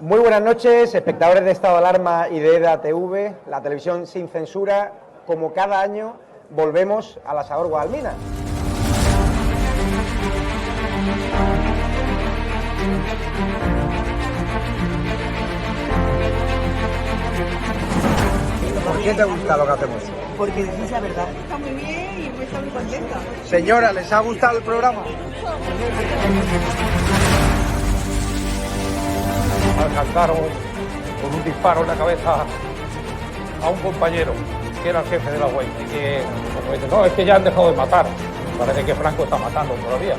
Muy buenas noches, espectadores de Estado de Alarma y de EDATV, la televisión sin censura. Como cada año, volvemos al Asador Guadalmina. ¿Por qué te gusta lo que hacemos? Porque decís la verdad. Está muy bien y estoy muy contenta. Señora, ¿les ha gustado el programa? Alcanzaron con un disparo en la cabeza a un compañero que era el jefe de la UEI y que, como dice, no, es que ya han dejado de matar. Parece que Franco está matando todavía.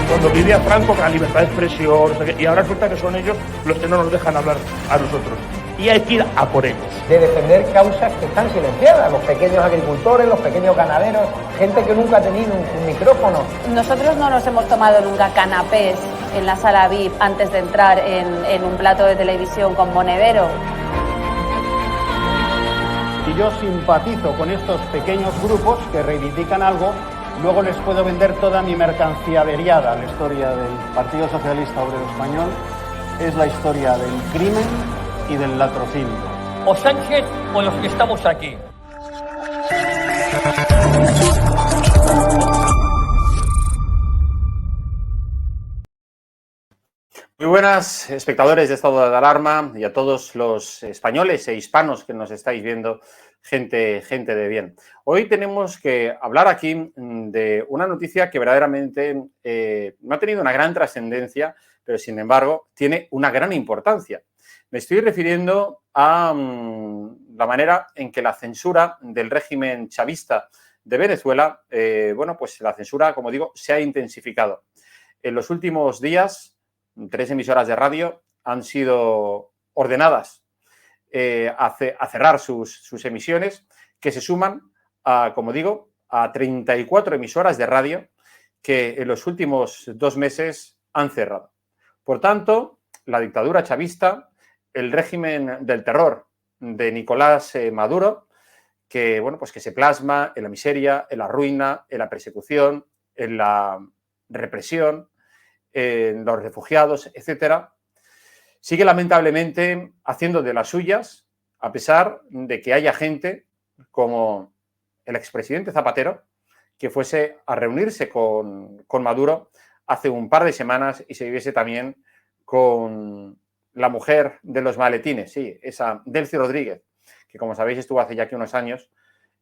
Cuando vivía Franco, con la libertad de expresión, y ahora resulta que son ellos los que no nos dejan hablar a nosotros. Y hay que ir a por ellos. De defender causas que están silenciadas, los pequeños agricultores, los pequeños ganaderos, gente que nunca ha tenido un micrófono. Nosotros no nos hemos tomado nunca canapés en la sala VIP antes de entrar en un plato de televisión con monedero. Si yo simpatizo con estos pequeños grupos que reivindican algo, luego les puedo vender toda mi mercancía averiada. La historia del Partido Socialista Obrero Español es la historia del crimen y del latrocinio. O Sánchez o los que estamos aquí. Muy buenas, espectadores de Estado de Alarma, y a todos los españoles e hispanos que nos estáis viendo, gente de bien. Hoy tenemos que hablar aquí de una noticia que verdaderamente no ha tenido una gran trascendencia, pero sin embargo tiene una gran importancia. Me estoy refiriendo a la manera en que la censura del régimen chavista de Venezuela, pues la censura, como digo, se ha intensificado. En los últimos días, 3 emisoras de radio han sido ordenadas a cerrar sus emisiones, que se suman a, como digo, a 34 emisoras de radio que en los últimos 2 meses han cerrado. Por tanto, la dictadura chavista, el régimen del terror de Nicolás Maduro, que se plasma en la miseria, en la ruina, en la persecución, en la represión, en los refugiados, etcétera, sigue lamentablemente haciendo de las suyas, a pesar de que haya gente como el expresidente Zapatero que fuese a reunirse con Maduro hace un par de semanas y se viese también con la mujer de los maletines, sí, esa Delcy Rodríguez, que como sabéis estuvo hace ya aquí unos años,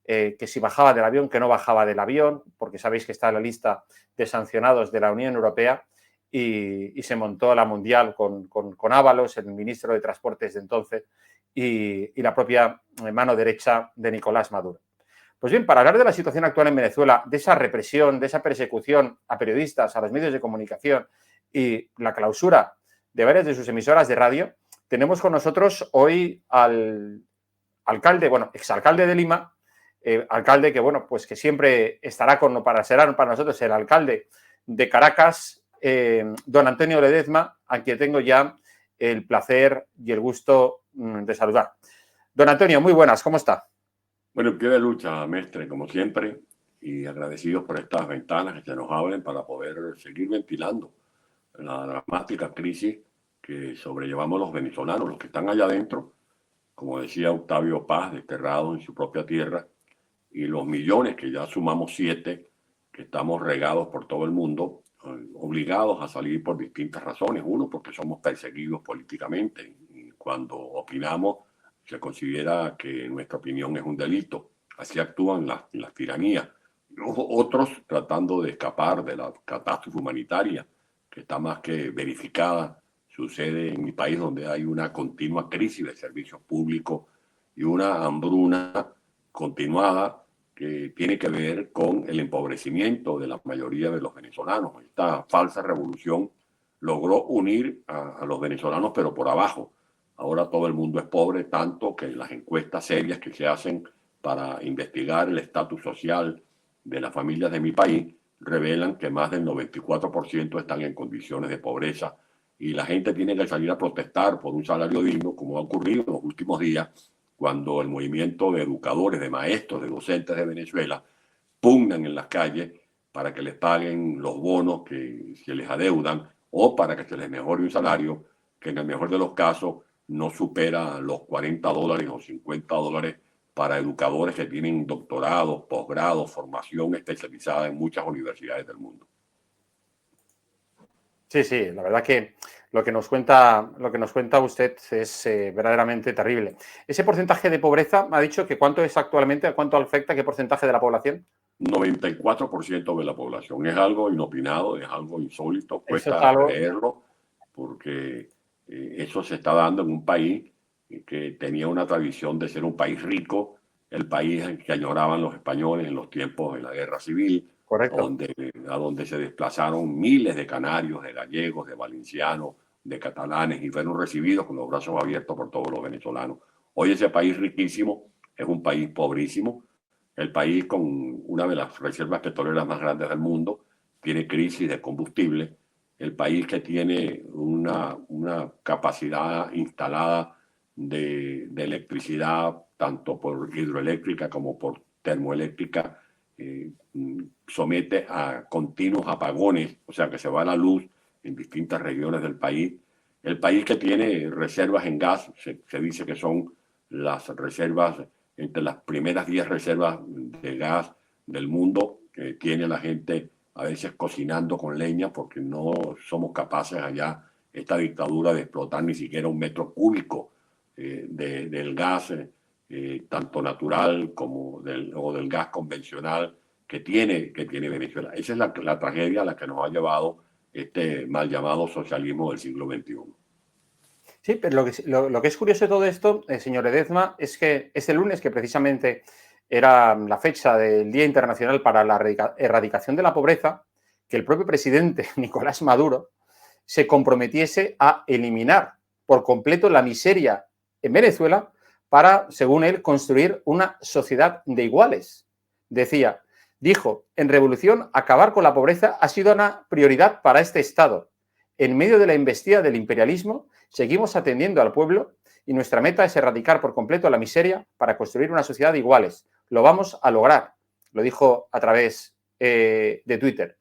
que si bajaba del avión, que no bajaba del avión, porque sabéis que está en la lista de sancionados de la Unión Europea, y se montó la mundial con Ábalos, el ministro de Transportes de entonces, y la propia mano derecha de Nicolás Maduro. Pues bien, para hablar de la situación actual en Venezuela, de esa represión, de esa persecución a periodistas, a los medios de comunicación y la clausura de varias de sus emisoras de radio, tenemos con nosotros hoy al alcalde, exalcalde de Lima, alcalde que siempre estará será para nosotros el alcalde de Caracas, don Antonio Ledezma, a quien tengo ya el placer y el gusto de saludar. Don Antonio, muy buenas, ¿cómo está? Bueno, qué de lucha, mestre, como siempre, y agradecidos por estas ventanas que se nos abren para poder seguir ventilando la dramática crisis que sobrellevamos los venezolanos, los que están allá adentro, como decía Octavio Paz, desterrados en su propia tierra, y los millones, que ya sumamos 7, que estamos regados por todo el mundo, obligados a salir por distintas razones. Uno, porque somos perseguidos políticamente, y cuando opinamos se considera que nuestra opinión es un delito. Así actúan las tiranías. Otros tratando de escapar de la catástrofe humanitaria que está más que verificada. Sucede en mi país, donde hay una continua crisis de servicios públicos y una hambruna continuada que tiene que ver con el empobrecimiento de la mayoría de los venezolanos. Esta falsa revolución logró unir a los venezolanos, pero por abajo. Ahora todo el mundo es pobre, tanto que las encuestas serias que se hacen para investigar el estatus social de las familias de mi país revelan que más del 94% están en condiciones de pobreza, y la gente tiene que salir a protestar por un salario digno, como ha ocurrido en los últimos días, cuando el movimiento de educadores, de maestros, de docentes de Venezuela pugnan en las calles para que les paguen los bonos que se les adeudan o para que se les mejore un salario que en el mejor de los casos no supera los $40 o $50 para educadores que tienen doctorados, posgrados, formación especializada en muchas universidades del mundo. Sí, sí, la verdad que lo que nos cuenta usted es verdaderamente terrible. Ese porcentaje de pobreza, me ha dicho que cuánto es actualmente, a cuánto afecta, qué porcentaje de la población. 94% de la población. Es algo inopinado, es algo insólito, cuesta creerlo, porque eso se está dando en un país que tenía una tradición de ser un país rico, el país que añoraban los españoles en los tiempos de la guerra civil, a donde se desplazaron miles de canarios, de gallegos, de valencianos, de catalanes y fueron recibidos con los brazos abiertos por todos los venezolanos. Hoy ese país riquísimo es un país pobrísimo, el país con una de las reservas petroleras más grandes del mundo, tiene crisis de combustible, el país que tiene una capacidad instalada de electricidad, tanto por hidroeléctrica como por termoeléctrica, somete a continuos apagones, o sea que se va la luz en distintas regiones del país. El país que tiene reservas en gas, se dice que son las reservas, entre las primeras 10 reservas de gas del mundo, que tiene la gente a veces cocinando con leña porque no somos capaces allá, esta dictadura, de explotar ni siquiera un metro cúbico del gas, tanto natural como del gas convencional que tiene Venezuela. Esa es la tragedia a la que nos ha llevado este mal llamado socialismo del siglo XXI. Sí, pero lo que es curioso de todo esto, señor Ledezma, es que este lunes, que precisamente era la fecha del Día Internacional para la Erradicación de la Pobreza, que el propio presidente Nicolás Maduro se comprometiese a eliminar por completo la miseria en Venezuela para, según él, construir una sociedad de iguales. Dijo, en revolución, acabar con la pobreza ha sido una prioridad para este Estado. En medio de la embestida del imperialismo, seguimos atendiendo al pueblo y nuestra meta es erradicar por completo la miseria para construir una sociedad de iguales. Lo vamos a lograr, lo dijo a través de Twitter.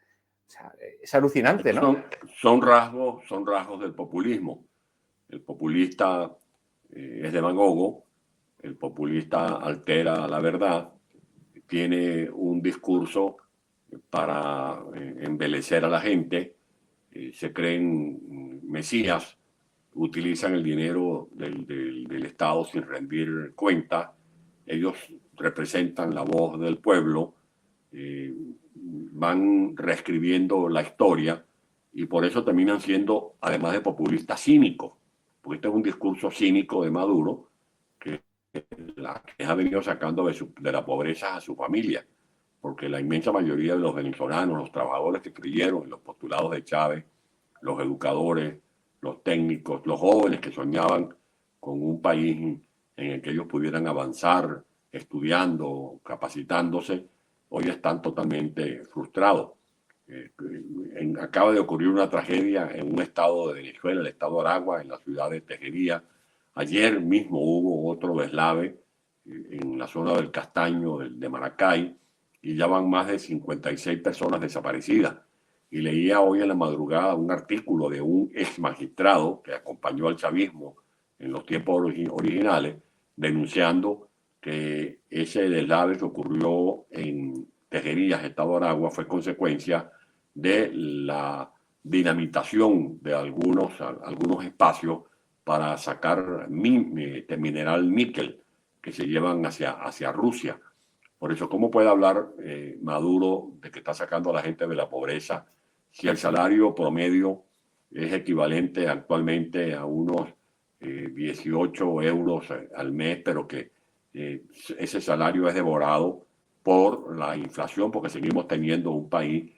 O sea, es alucinante, ¿no? Son rasgos del populismo. El populista es demagogo, el populista altera la verdad, tiene un discurso para embelecer a la gente, se creen mesías, utilizan el dinero del Estado sin rendir cuenta, ellos representan la voz del pueblo, van reescribiendo la historia y por eso terminan siendo, además de populistas, cínicos, porque este es un discurso cínico de Maduro que ha venido sacando de la pobreza a su familia, porque la inmensa mayoría de los venezolanos, los trabajadores que creyeron en los postulados de Chávez, los educadores, los técnicos, los jóvenes que soñaban con un país en el que ellos pudieran avanzar estudiando, capacitándose, hoy están totalmente frustrados. Acaba de ocurrir una tragedia en un estado de Venezuela, el estado de Aragua, en la ciudad de Tejería. Ayer mismo hubo otro deslave en la zona del Castaño, de Maracay, y ya van más de 56 personas desaparecidas. Y leía hoy en la madrugada un artículo de un ex magistrado que acompañó al chavismo en los tiempos originales, denunciando que ese deslave que ocurrió en Tejerías, estado de Aragua, fue consecuencia de la dinamitación de algunos espacios para sacar mineral níquel que se llevan hacia Rusia. Por eso, ¿cómo puede hablar Maduro de que está sacando a la gente de la pobreza si el salario promedio es equivalente actualmente a unos 18 euros al mes, pero que ese salario es devorado por la inflación, porque seguimos teniendo un país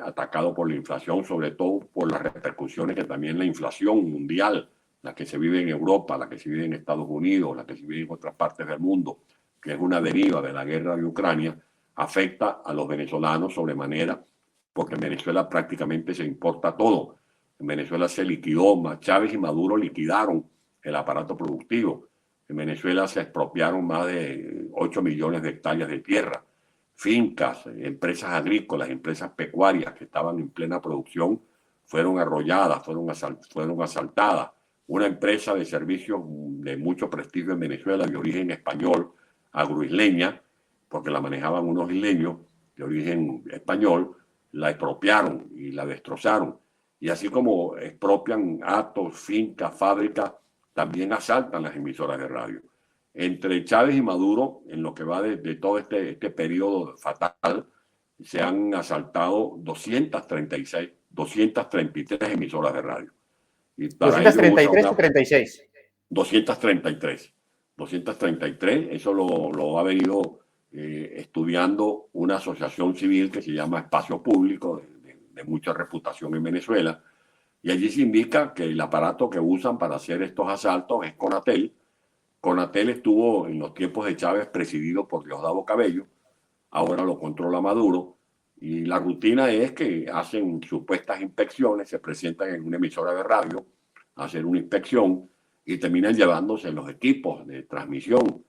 atacado por la inflación, sobre todo por las repercusiones que también la inflación mundial, la que se vive en Europa, la que se vive en Estados Unidos, la que se vive en otras partes del mundo, que es una deriva de la guerra de Ucrania, afecta a los venezolanos sobremanera, porque en Venezuela prácticamente se importa todo. En Venezuela se liquidó, Chávez y Maduro liquidaron el aparato productivo. En Venezuela se expropiaron más de 8 millones de hectáreas de tierra, fincas, empresas agrícolas, empresas pecuarias que estaban en plena producción, fueron arrolladas, fueron asaltadas. Una empresa de servicios de mucho prestigio en Venezuela, de origen español, agroisleña, porque la manejaban unos isleños de origen español, la expropiaron y la destrozaron. Y así como expropian atos, fincas, fábricas, también asaltan las emisoras de radio. Entre Chávez y Maduro, en lo que va de todo este periodo fatal, se han asaltado 233 emisoras de radio. Y para 233 o 36. 233. 233, eso lo ha venido estudiando una asociación civil que se llama Espacio Público, de mucha reputación en Venezuela, y allí se indica que el aparato que usan para hacer estos asaltos es Conatel. Conatel estuvo en los tiempos de Chávez presidido por Diosdado Cabello, ahora lo controla Maduro, y la rutina es que hacen supuestas inspecciones, se presentan en una emisora de radio a hacer una inspección y terminan llevándose los equipos de transmisión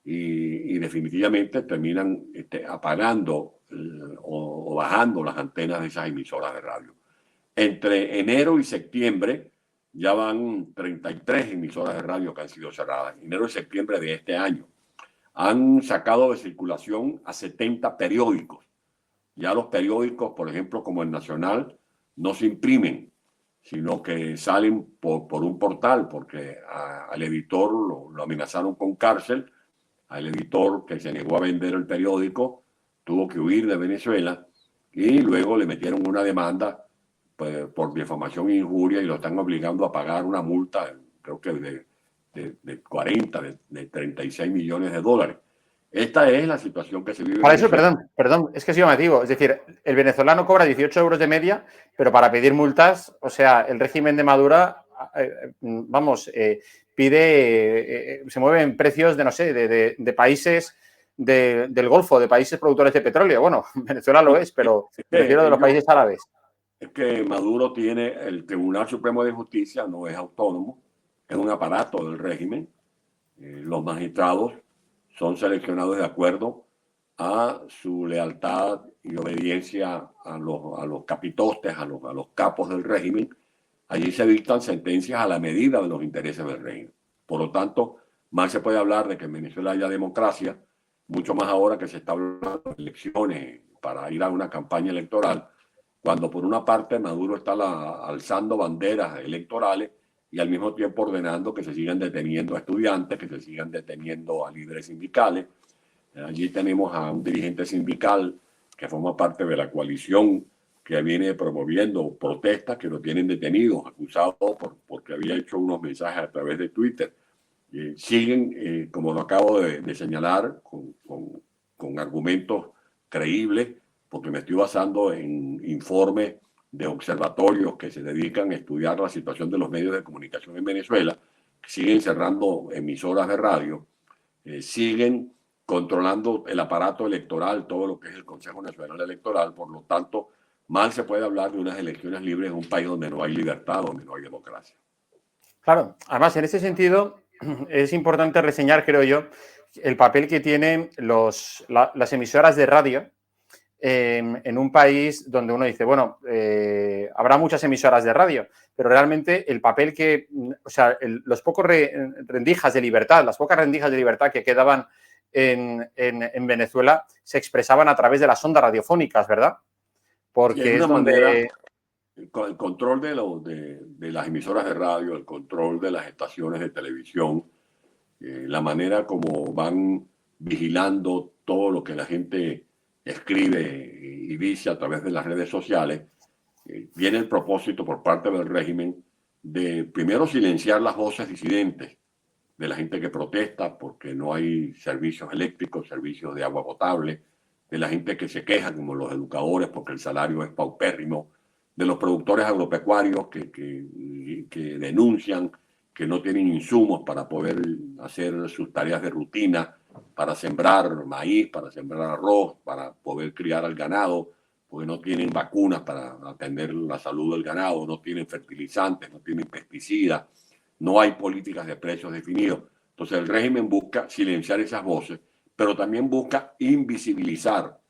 y definitivamente terminan apagando o bajando las antenas de esas emisoras de radio. Entre enero y septiembre ya van 33 emisoras de radio que han sido cerradas. Enero y septiembre de este año. Han sacado de circulación a 70 periódicos. Ya los periódicos, por ejemplo, como el Nacional, no se imprimen, sino que salen por un portal, porque al editor lo amenazaron con cárcel. Al editor que se negó a vender el periódico tuvo que huir de Venezuela y luego le metieron una demanda por difamación e injuria y lo están obligando a pagar una multa, creo que de 36 millones de dólares. Esta es la situación que se vive. Para eso, perdón, es que es llamativo. Es decir, el venezolano cobra 18 euros de media, pero para pedir multas, o sea, el régimen de Maduro, pide, se mueven precios de, no sé, de países del Golfo, de países productores de petróleo. Bueno, Venezuela lo es, pero me refiero de los países árabes. Es que Maduro tiene el Tribunal Supremo de Justicia, no es autónomo, es un aparato del régimen. Los magistrados son seleccionados de acuerdo a su lealtad y obediencia a los capitostes, a los capos del régimen. Allí se dictan sentencias a la medida de los intereses del régimen. Por lo tanto, más se puede hablar de que en Venezuela haya democracia, mucho más ahora que se está hablando de elecciones para ir a una campaña electoral, cuando por una parte Maduro está alzando banderas electorales y al mismo tiempo ordenando que se sigan deteniendo a estudiantes, que se sigan deteniendo a líderes sindicales. Allí tenemos a un dirigente sindical que forma parte de la coalición que viene promoviendo protestas, que lo tienen detenido, acusado porque había hecho unos mensajes a través de Twitter. Siguen, como lo acabo de señalar, con argumentos creíbles, porque me estoy basando en informes de observatorios que se dedican a estudiar la situación de los medios de comunicación en Venezuela, siguen cerrando emisoras de radio, siguen controlando el aparato electoral, todo lo que es el Consejo Nacional Electoral. Por lo tanto, mal se puede hablar de unas elecciones libres en un país donde no hay libertad, donde no hay democracia. Claro, además en ese sentido es importante reseñar, creo yo, el papel que tienen las emisoras de radio en un país donde uno dice, bueno, habrá muchas emisoras de radio, pero realmente el papel que, o sea, los pocos rendijas de libertad, las pocas rendijas de libertad que quedaban en Venezuela se expresaban a través de las ondas radiofónicas, ¿verdad? Porque es donde... El control de las emisoras de radio, el control de las estaciones de televisión, la manera como van vigilando todo lo que la gente escribe y dice a través de las redes sociales, viene el propósito por parte del régimen de primero silenciar las voces disidentes de la gente que protesta porque no hay servicios eléctricos, servicios de agua potable, de la gente que se queja como los educadores porque el salario es paupérrimo, de los productores agropecuarios que denuncian que no tienen insumos para poder hacer sus tareas de rutina, para sembrar maíz, para sembrar arroz, para poder criar al ganado, porque no tienen vacunas para atender la salud del ganado, no tienen fertilizantes, no tienen pesticidas, no hay políticas de precios definidos. Entonces el régimen busca silenciar esas voces, pero también busca invisibilizar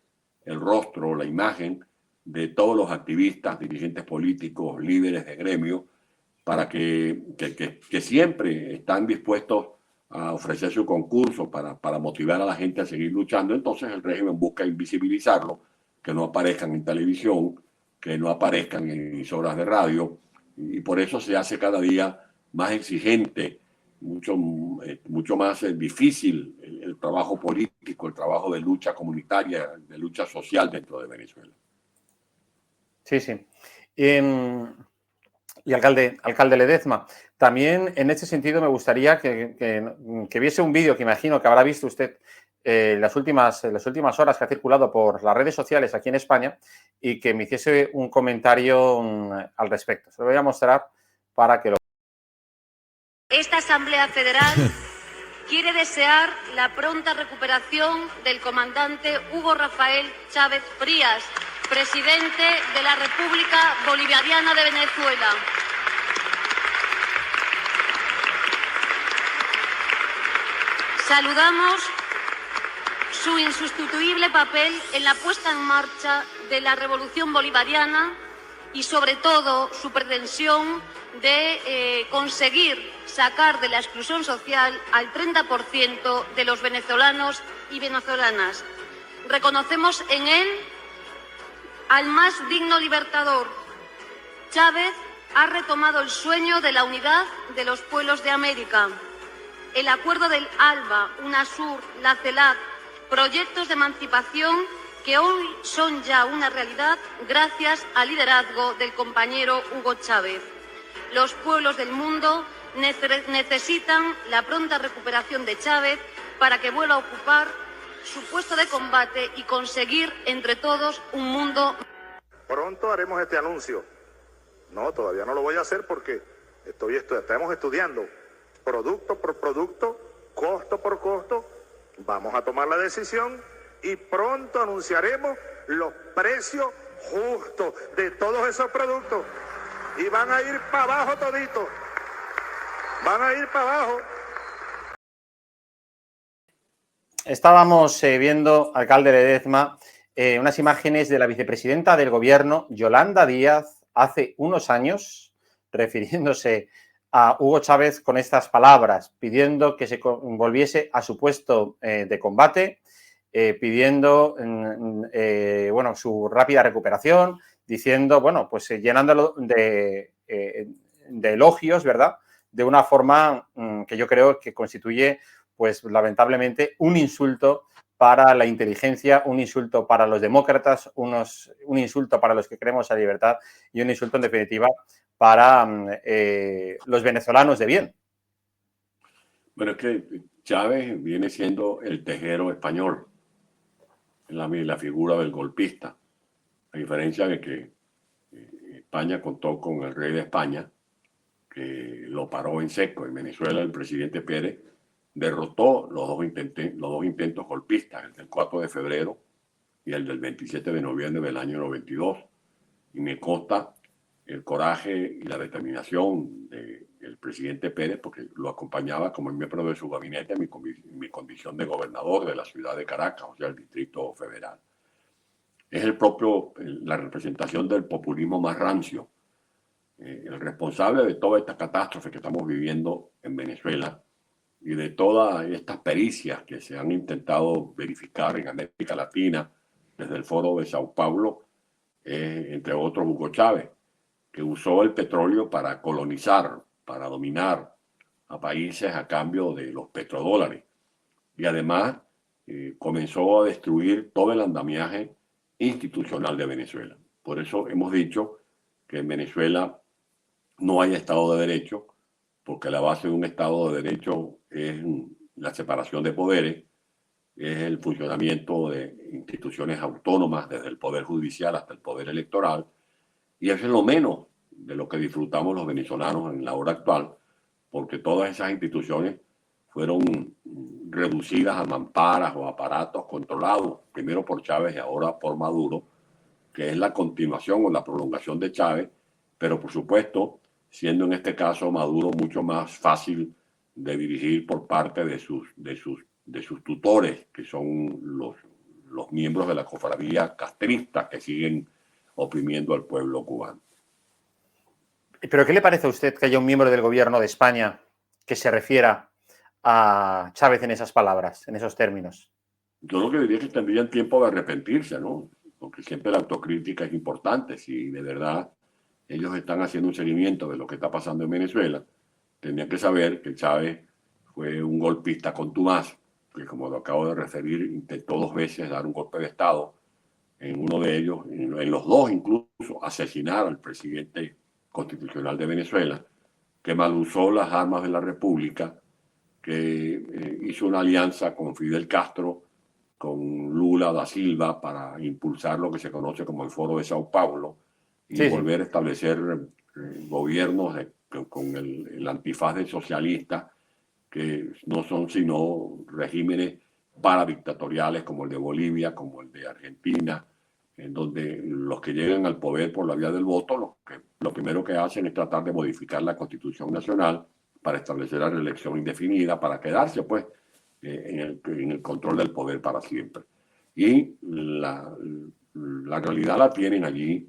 el rostro, la imagen de todos los activistas, dirigentes políticos, líderes de gremio, para que siempre están dispuestos a ofrecer su concurso para motivar a la gente a seguir luchando. Entonces el régimen busca invisibilizarlo, que no aparezcan en televisión, que no aparezcan en emisoras de radio, y por eso se hace cada día más exigente, mucho más difícil el trabajo político, el trabajo de lucha comunitaria, de lucha social dentro de Venezuela. Sí, sí. Y alcalde Ledezma, también en este sentido me gustaría que viese un vídeo que imagino que habrá visto usted las últimas horas, que ha circulado por las redes sociales aquí en España, y que me hiciese un comentario al respecto. Se lo voy a mostrar para que lo... Esta Asamblea Federal quiere desear la pronta recuperación del comandante Hugo Rafael Chávez Frías, presidente de la República Bolivariana de Venezuela. Saludamos su insustituible papel en la puesta en marcha de la Revolución Bolivariana y, sobre todo, su pretensión de conseguir sacar de la exclusión social al 30% de los venezolanos y venezolanas. Reconocemos en él al más digno libertador. Chávez ha retomado el sueño de la unidad de los pueblos de América. El acuerdo del ALBA, UNASUR, la CELAC, proyectos de emancipación que hoy son ya una realidad gracias al liderazgo del compañero Hugo Chávez. Los pueblos del mundo necesitan la pronta recuperación de Chávez para que vuelva a ocupar su puesto de combate y conseguir entre todos un mundo. Pronto haremos este anuncio. No, todavía no lo voy a hacer porque estamos estudiando producto por producto, costo por costo. Vamos a tomar la decisión y pronto anunciaremos los precios justos de todos esos productos. Y van a ir para abajo toditos. Van a ir para abajo. Estábamos viendo, alcalde Ledezma, unas imágenes de la vicepresidenta del gobierno, Yolanda Díaz, hace unos años, refiriéndose a Hugo Chávez con estas palabras, pidiendo que se volviese a su puesto de combate, pidiendo su rápida recuperación, diciendo, llenándolo de elogios, ¿verdad? De una forma que yo creo que constituye, pues lamentablemente, un insulto para la inteligencia, un insulto para los demócratas, un insulto para los que creemos en la libertad y un insulto, en definitiva, para los venezolanos de bien. Bueno, es que Chávez viene siendo el tejero español, la figura del golpista, a diferencia de que España contó con el rey de España, que lo paró en seco. En Venezuela el presidente Pérez derrotó los dos intentos golpistas, el del 4 de febrero y el del 27 de noviembre del año 92. Y me consta el coraje y la determinación del presidente Pérez, porque lo acompañaba como miembro de su gabinete en mi condición de gobernador de la ciudad de Caracas, o sea, el Distrito Federal. Es la representación del populismo más rancio, el responsable de toda esta catástrofe que estamos viviendo en Venezuela y de todas estas pericias que se han intentado verificar en América Latina desde el Foro de Sao Paulo, entre otros Hugo Chávez, que usó el petróleo para colonizar, para dominar a países a cambio de los petrodólares. Y además comenzó a destruir todo el andamiaje institucional de Venezuela. Por eso hemos dicho que en Venezuela no hay Estado de Derecho, porque la base de un Estado de Derecho es la separación de poderes, es el funcionamiento de instituciones autónomas, desde el Poder Judicial hasta el Poder Electoral, y eso es lo menos de lo que disfrutamos los venezolanos en la hora actual, porque todas esas instituciones fueron reducidas a mamparas o aparatos controlados, primero por Chávez y ahora por Maduro, que es la continuación o la prolongación de Chávez, pero por supuesto, siendo en este caso Maduro mucho más fácil de dirigir por parte de sus tutores, que son los miembros de la cofradía castrista que siguen oprimiendo al pueblo cubano. ¿Pero qué le parece a usted que haya un miembro del gobierno de España que se refiera a Chávez en esas palabras, en esos términos? Yo lo que diría es que tendrían tiempo de arrepentirse, ¿no? Porque siempre la autocrítica es importante. Si de verdad ellos están haciendo un seguimiento de lo que está pasando en Venezuela, tendrían que saber que Chávez fue un golpista contumaz, que como lo acabo de referir, intentó 2 veces dar un golpe de Estado. En uno de ellos, en los 2 incluso, asesinar al presidente constitucional de Venezuela, que malusó las armas de la República, que hizo una alianza con Fidel Castro, con Lula da Silva, para impulsar lo que se conoce como el Foro de Sao Paulo y volver a establecer gobiernos con el antifaz del socialista, que no son sino regímenes paradictatoriales como el de Bolivia, como el de Argentina, en donde los que llegan al poder por la vía del voto, lo primero que hacen es tratar de modificar la Constitución Nacional para establecer la reelección indefinida, para quedarse pues en el control del poder para siempre. Y la realidad la tienen allí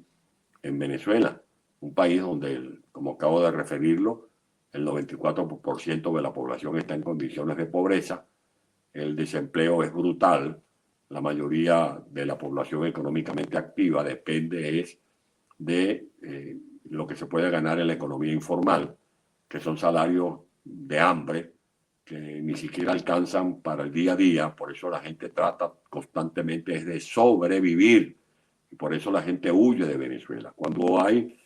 en Venezuela, un país donde, como acabo de referirlo, el 94% de la población está en condiciones de pobreza, el desempleo es brutal, la mayoría de la población económicamente activa depende de lo que se puede ganar en la economía informal, que son salarios de hambre que ni siquiera alcanzan para el día a día. Por eso la gente trata constantemente de sobrevivir y por eso la gente huye de Venezuela. Cuando hay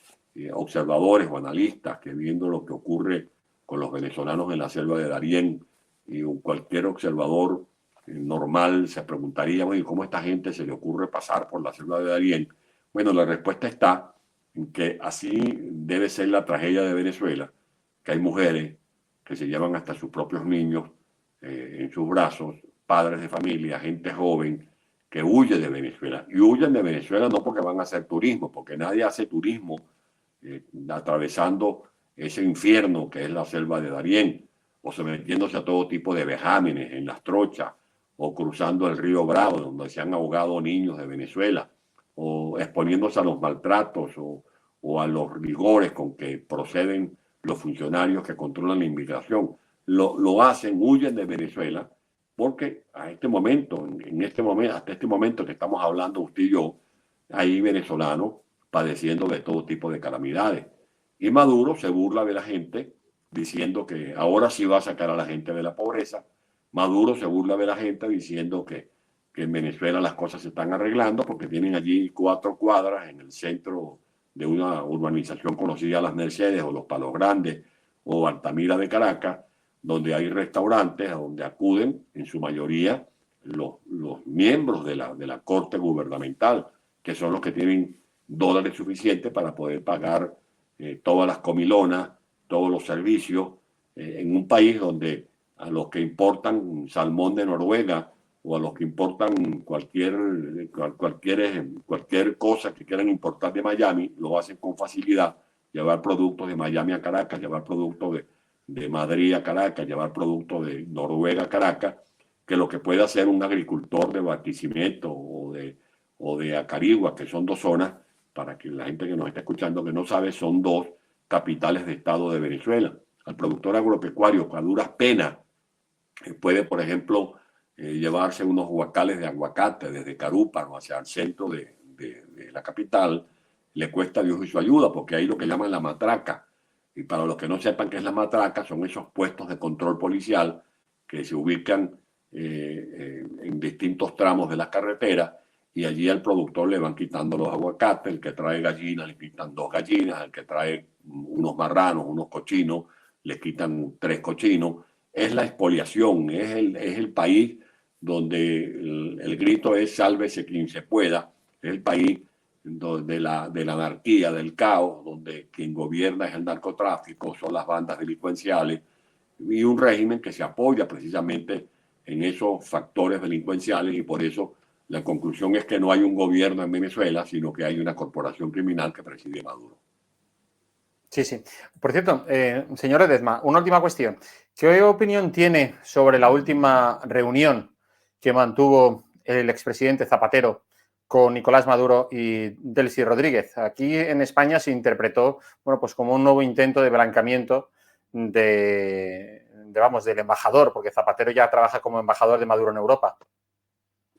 observadores o analistas que, viendo lo que ocurre con los venezolanos en la selva de Darién, y cualquier observador normal se preguntaría, bueno, ¿cómo a esta gente se le ocurre pasar por la selva de Darién? Bueno, la respuesta está en que así debe ser la tragedia de Venezuela, que hay mujeres que se llevan hasta sus propios niños en sus brazos, padres de familia, gente joven que huye de Venezuela. Y huyen de Venezuela no porque van a hacer turismo, porque nadie hace turismo atravesando ese infierno que es la selva de Darién, o sometiéndose a todo tipo de vejámenes en las trochas, o cruzando el río Bravo, donde se han ahogado niños de Venezuela, o exponiéndose a los maltratos o a los rigores con que proceden los funcionarios que controlan la inmigración. Lo hacen, huyen de Venezuela, porque a este momento, hasta este momento que estamos hablando usted y yo, hay venezolanos padeciendo de todo tipo de calamidades. Y Maduro se burla de la gente diciendo que ahora sí va a sacar a la gente de la pobreza. Maduro se burla de la gente diciendo que en Venezuela las cosas se están arreglando porque tienen allí 4 cuadras en el centro de una urbanización conocida Las Mercedes o Los Palos Grandes o Altamira de Caracas, donde hay restaurantes a donde acuden en su mayoría los miembros de la corte gubernamental, que son los que tienen dólares suficientes para poder pagar todas las comilonas, todos los servicios, en un país donde a los que importan salmón de Noruega o a los que importan cualquier cosa que quieran importar de Miami, lo hacen con facilidad, llevar productos de Miami a Caracas, llevar productos de Madrid a Caracas, llevar productos de Noruega a Caracas, que lo que puede hacer un agricultor de Barquisimeto o de Acarigua, que son 2 zonas, para que la gente que nos está escuchando que no sabe, son 2 capitales de estado de Venezuela. Al productor agropecuario, a duras penas, puede, por ejemplo, llevarse unos huacales de aguacate desde Carúpano hacia el centro de la capital, le cuesta Dios y su ayuda, porque hay lo que llaman la matraca. Y para los que no sepan qué es la matraca, son esos puestos de control policial que se ubican en distintos tramos de la carretera, y allí al productor le van quitando los aguacates. El que trae gallinas le quitan 2 gallinas, el que trae unos marranos, unos cochinos, le quitan 3 cochinos. Es la expoliación, es el país donde el grito es sálvese quien se pueda, es el país de la anarquía, del caos, donde quien gobierna es el narcotráfico, son las bandas delincuenciales, y un régimen que se apoya precisamente en esos factores delincuenciales, y por eso la conclusión es que no hay un gobierno en Venezuela, sino que hay una corporación criminal que preside Maduro. Sí, sí. Por cierto, señor Ledezma, una última cuestión. ¿Qué opinión tiene sobre la última reunión que mantuvo el expresidente Zapatero con Nicolás Maduro y Delcy Rodríguez? Aquí en España se interpretó, bueno, pues como un nuevo intento de blanqueamiento del embajador, porque Zapatero ya trabaja como embajador de Maduro en Europa.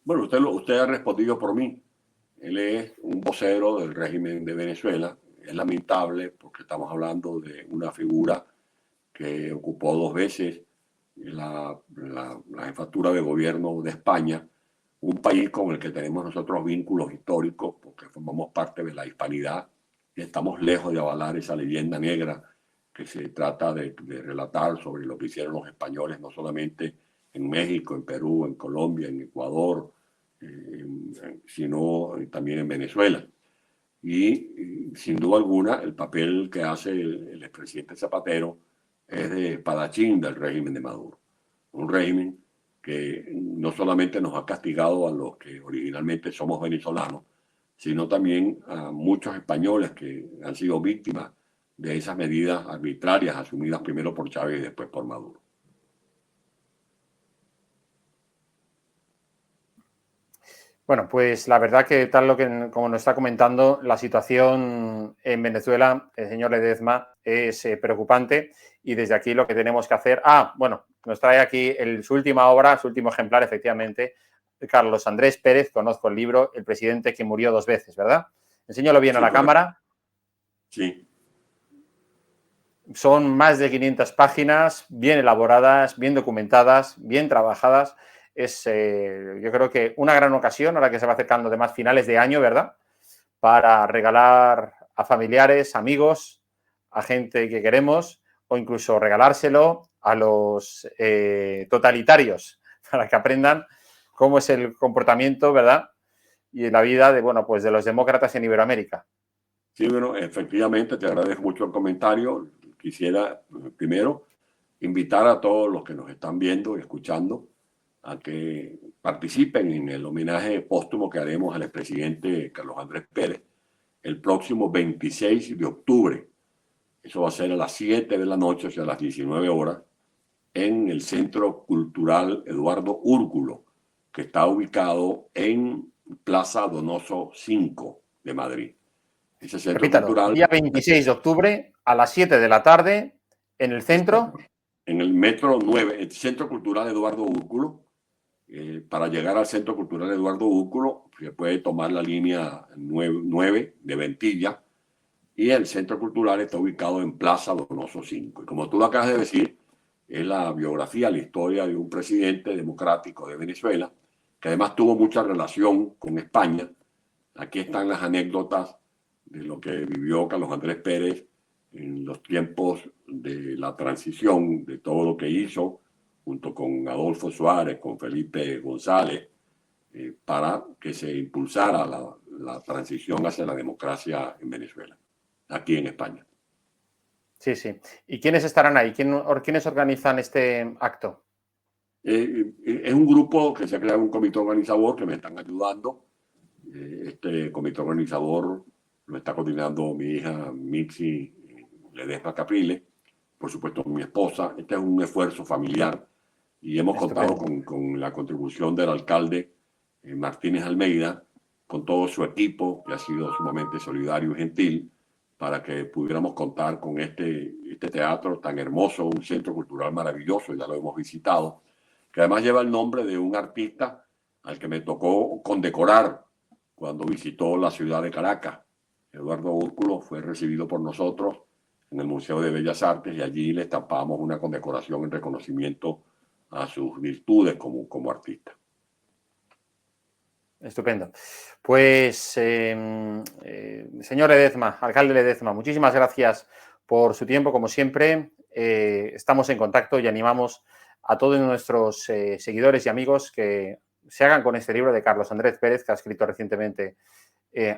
Bueno, usted ha respondido por mí. Él es un vocero del régimen de Venezuela. Es lamentable porque estamos hablando de una figura que ocupó 2 veces la jefatura de gobierno de España, un país con el que tenemos nosotros vínculos históricos porque formamos parte de la hispanidad y estamos lejos de avalar esa leyenda negra que se trata de relatar sobre lo que hicieron los españoles, no solamente en México, en Perú, en Colombia, en Ecuador, sino también en Venezuela. Y sin duda alguna, el papel que hace el expresidente Zapatero es de espadachín del régimen de Maduro. Un régimen que no solamente nos ha castigado a los que originalmente somos venezolanos, sino también a muchos españoles que han sido víctimas de esas medidas arbitrarias asumidas primero por Chávez y después por Maduro. Bueno, pues la verdad que como nos está comentando, la situación en Venezuela, el señor Ledezma, es preocupante y desde aquí lo que tenemos que hacer... bueno, nos trae aquí su última obra, su último ejemplar, efectivamente, Carlos Andrés Pérez, conozco el libro, El presidente que murió 2 veces, ¿verdad? Enséñalo bien a la cámara. Sí. Son más de 500 páginas, bien elaboradas, bien documentadas, bien trabajadas. Es, yo creo que una gran ocasión, ahora que se va acercando además finales de año, ¿verdad?, para regalar a familiares, amigos, a gente que queremos, o incluso regalárselo a los totalitarios, para que aprendan cómo es el comportamiento, ¿verdad?, y la vida de, bueno, pues de los demócratas en Iberoamérica. Sí, bueno, efectivamente, te agradezco mucho el comentario. Quisiera, primero, invitar a todos los que nos están viendo y escuchando a que participen en el homenaje póstumo que haremos al expresidente Carlos Andrés Pérez el próximo 26 de octubre. Eso va a ser a las 7 de la noche, o sea, a las 19 horas, en el Centro Cultural Eduardo Úrculo, que está ubicado en Plaza Donoso 5 de Madrid. Ese centro cultural, día 26 de octubre a las 7 de la tarde en el centro. En el Metro 9, el Centro Cultural Eduardo Úrculo. Para llegar al Centro Cultural Eduardo Úrculo se puede tomar la línea 9 de Ventilla y el Centro Cultural está ubicado en Plaza Donoso 5. Y como tú lo acabas de decir, es la biografía, la historia de un presidente democrático de Venezuela que además tuvo mucha relación con España. Aquí están las anécdotas de lo que vivió Carlos Andrés Pérez en los tiempos de la transición, de todo lo que hizo junto con Adolfo Suárez, con Felipe González, para que se impulsara la transición hacia la democracia en Venezuela, aquí en España. Sí, sí. ¿Y quiénes estarán ahí? ¿Quiénes organizan este acto? Es un grupo que se ha creado, un comité organizador que me están ayudando. Este comité organizador lo está coordinando mi hija Mixi Ledezma Capriles, por supuesto mi esposa. Este es un esfuerzo familiar y hemos contado con la contribución del alcalde Martínez Almeida, con todo su equipo, que ha sido sumamente solidario y gentil, para que pudiéramos contar con este teatro tan hermoso, un centro cultural maravilloso, ya lo hemos visitado, que además lleva el nombre de un artista al que me tocó condecorar cuando visitó la ciudad de Caracas. Eduardo Úrculo fue recibido por nosotros en el Museo de Bellas Artes y allí le estampamos una condecoración en reconocimiento a sus virtudes como artista. Estupendo. Pues, señor Ledezma, alcalde Ledezma, muchísimas gracias por su tiempo, como siempre. Estamos en contacto y animamos a todos nuestros seguidores y amigos que se hagan con este libro de Carlos Andrés Pérez, que ha escrito recientemente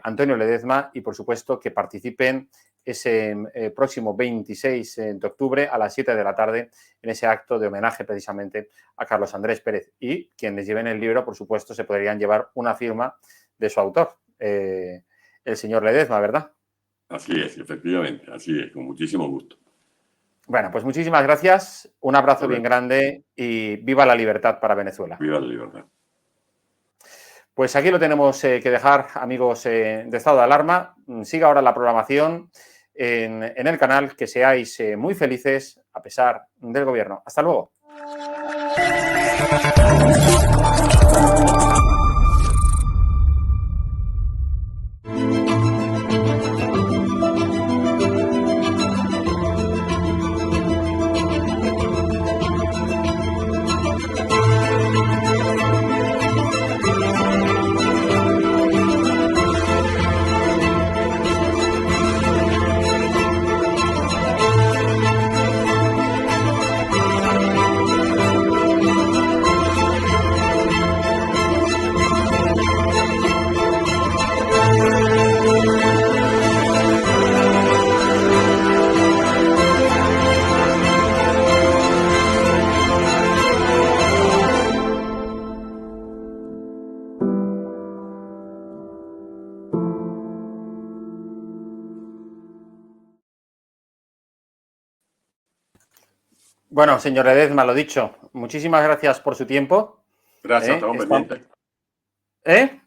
Antonio Ledezma, y por supuesto que participen ese próximo 26 de octubre a las 7 de la tarde en ese acto de homenaje precisamente a Carlos Andrés Pérez. Y quienes lleven el libro, por supuesto, se podrían llevar una firma de su autor, el señor Ledezma, ¿verdad? Así es, efectivamente, así es, con muchísimo gusto. Bueno, pues muchísimas gracias, un abrazo bien grande y viva la libertad para Venezuela. Viva la libertad. Pues aquí lo tenemos que dejar, amigos de Estado de Alarma. Siga ahora la programación en el canal, que seáis muy felices a pesar del gobierno. Hasta luego. Bueno, señor Ledezma, lo dicho, muchísimas gracias por su tiempo. Gracias, estamos pendientes. ¿Eh?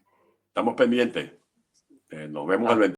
Estamos pendientes. Nos vemos el 20.